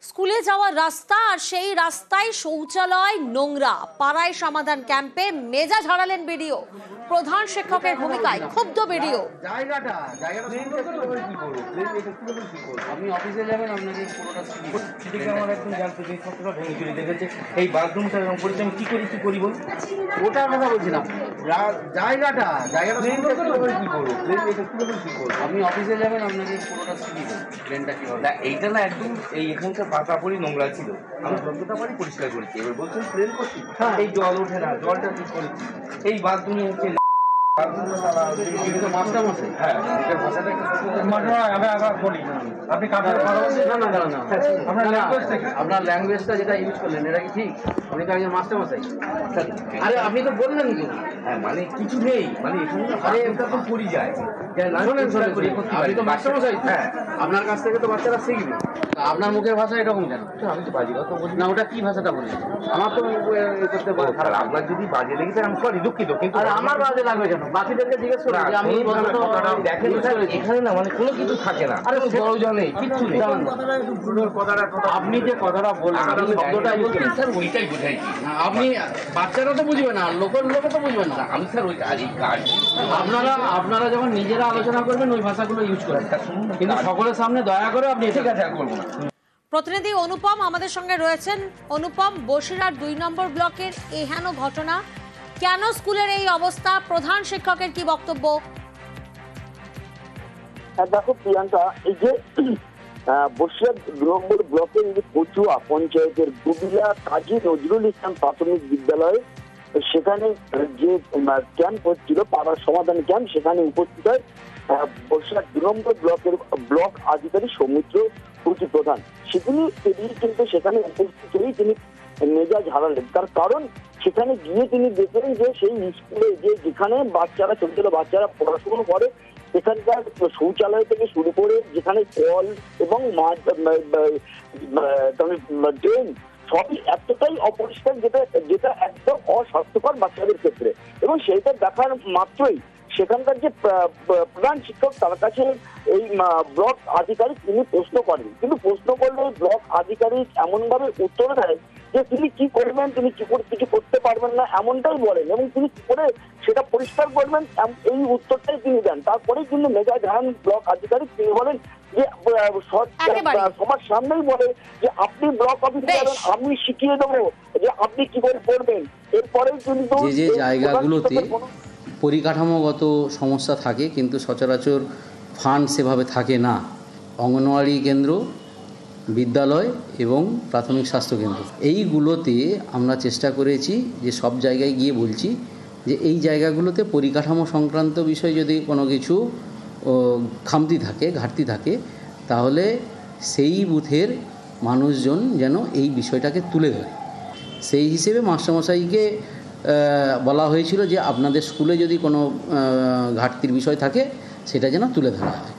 স্কুলে যাওয়ার রাস্তা আর সেই রাস্তায় শৌচালয় নোংরা। পাড়ায় সমাধান ক্যাম্পে মেজাজ হারালেন বিডিও। প্রধান শিক্ষকের ভূমিকায় ক্ষুব্ধ বিডিও। আপনি অফিসে যাবেন, আপনাকে এই বাথরুমটা এরকম করেছে, আমি কি করি বলুন? ওটার কথা বলছি না, জায়গাটা কি করবো? আপনি অফিসে যাবেন, আপনাকে পুরোটা শিখিয়ে প্লেনটা কি হবে। এইটা না একদম এই এখানকার পাতাপড়ি নোংরা ছিল, আমি যতটা পারি পরিষ্কার করেছি। এবার বলছেন প্লেন করছি, এই জল ওঠে না, জলটা ঠিক করেছি। এই বাথরুমে হচ্ছে আপনার ল্যাঙ্গুয়েজটা যেটা ইউজ করলেন এটা কি ঠিক? আপনি তো একজন মাস্টারমশাই। আরে আপনি তো বললেন কি মানে কিছু নেই, মানে এখানে এটা তো পড়ি যায়। আপনি তো মাস্টারমশাই, হ্যাঁ, আপনার কাছ থেকে তো বাচ্চারা শিখবে। আপনার মুখের ভাষা এরকম কেন? আমি তো বাজে কথা বলি না। ওটা কি ভাষাটা বলি? আমার তো করতে পারে খারাপ। আপনার যদি বাজে লেগেছে আমি সরি, দুঃখিত, কিন্তু আমার বাজে লাগবে কেন? বাকিদেরকে জিজ্ঞেস করুন যে আমি দেখেন এখানে না মানে কোনো কিছু থাকে না। আরে প্রয়োজন নেই, কিচ্ছু নেই। আপনি যে কথাটা বললেন শব্দটা স্যার ওইটাই বুঝাইছি। আপনি বাচ্চারা তো বুঝবে না, লোকে তো বুঝবে না। আমি স্যার ওই কাজ আপনারা যখন নিজেরা আলোচনা করবেন ওই ভাষাগুলো ইউজ করেন, কিন্তু সকলের সামনে দয়া করে আপনি ঠিক আছে করবো না। প্রতিনিধি অনুপম আমাদের সঙ্গে রয়েছেন। অনুপম, বসিরহাট 2 নম্বর ব্লকের এহেন ঘটনা, কেন স্কুলের এই অবস্থা, প্রধান শিক্ষকের কি বক্তব্য? দেখো প্রিয়াঙ্কা, এই যে বসিরহাট 2 নম্বর ব্লকের কচুয়া পঞ্চায়েতের গুবিলা কাজী নজরুল ইসলাম প্রাথমিক বিদ্যালয়ে সেখানে যে ক্যাম্প হচ্ছিল, পাড়ার সমাধান ক্যাম্প, সেখানে উপস্থিত হয় বসিরহাট 2 নম্বর ব্লকের ব্লক আধিকারিক সৌমিত্র প্রধান। সেগুলি পেরিয়ে কিন্তু সেখানে উপস্থিত হয়েই তিনি মেজাজ হারালেন। তার কারণ সেখানে গিয়ে তিনি দেখলেন যে সেই স্কুলে যেখানে বাচ্চারা ছোট ছোট বাচ্চারা পড়াশোনা করে সেখানকার শৌচালয় থেকে শুরু করে যেখানে কল এবং ড্রেন সবই এতটাই অপরিষ্কার, যেটা একদম অস্বাস্থ্যকর বাচ্চাদের ক্ষেত্রে। এবং সেইটা দেখার মাত্রই সেখানকার যে প্রধান শিক্ষক, তার কাছে এই ব্লক আধিকারিক তিনি প্রশ্ন করেন, কিন্তু প্রশ্ন করলে ব্লক আধিকারিক এমন ভাবে উত্তর দেয় যে তিনি কি করবেন, তিনি কি করে কিছু করতে পারবেন না এমনটাই বলেন, এবং তিনি কি করে সেটা পরিষ্কার করবেন এই উত্তরটাই তিনি দেন। তারপরেই কিন্তু মেজাজ হারান ব্লক আধিকারিক। তিনি বলেন যে সবার সামনেই বলে যে আপনি ব্লক অফিসে যাবেন, আমি শিখিয়ে দেবো যে আপনি কি করে করবেন। এরপরেই কিন্তু যে জায়গাগুলোতে পরিকাঠামোগত সমস্যা থাকে কিন্তু সচরাচর ফান্ড সেভাবে থাকে না, অঙ্গনওয়াড়ি কেন্দ্র, বিদ্যালয় এবং প্রাথমিক স্বাস্থ্যকেন্দ্র, এইগুলোতে আমরা চেষ্টা করেছি যে সব জায়গায় গিয়ে বলছি যে এই জায়গাগুলোতে পরিকাঠামো সংক্রান্ত বিষয় যদি কোনো কিছু খামতি থাকে, ঘাটতি থাকে, তাহলে সেই বুথের মানুষজন যেন এই বিষয়টাকে তুলে ধরে। সেই হিসেবে মাস্টারমশাইকে বলা হয়েছিল যে আপনাদের স্কুলে যদি কোনো ঘাটতির বিষয় থাকে সেটা যেন তুলে ধরা হয়।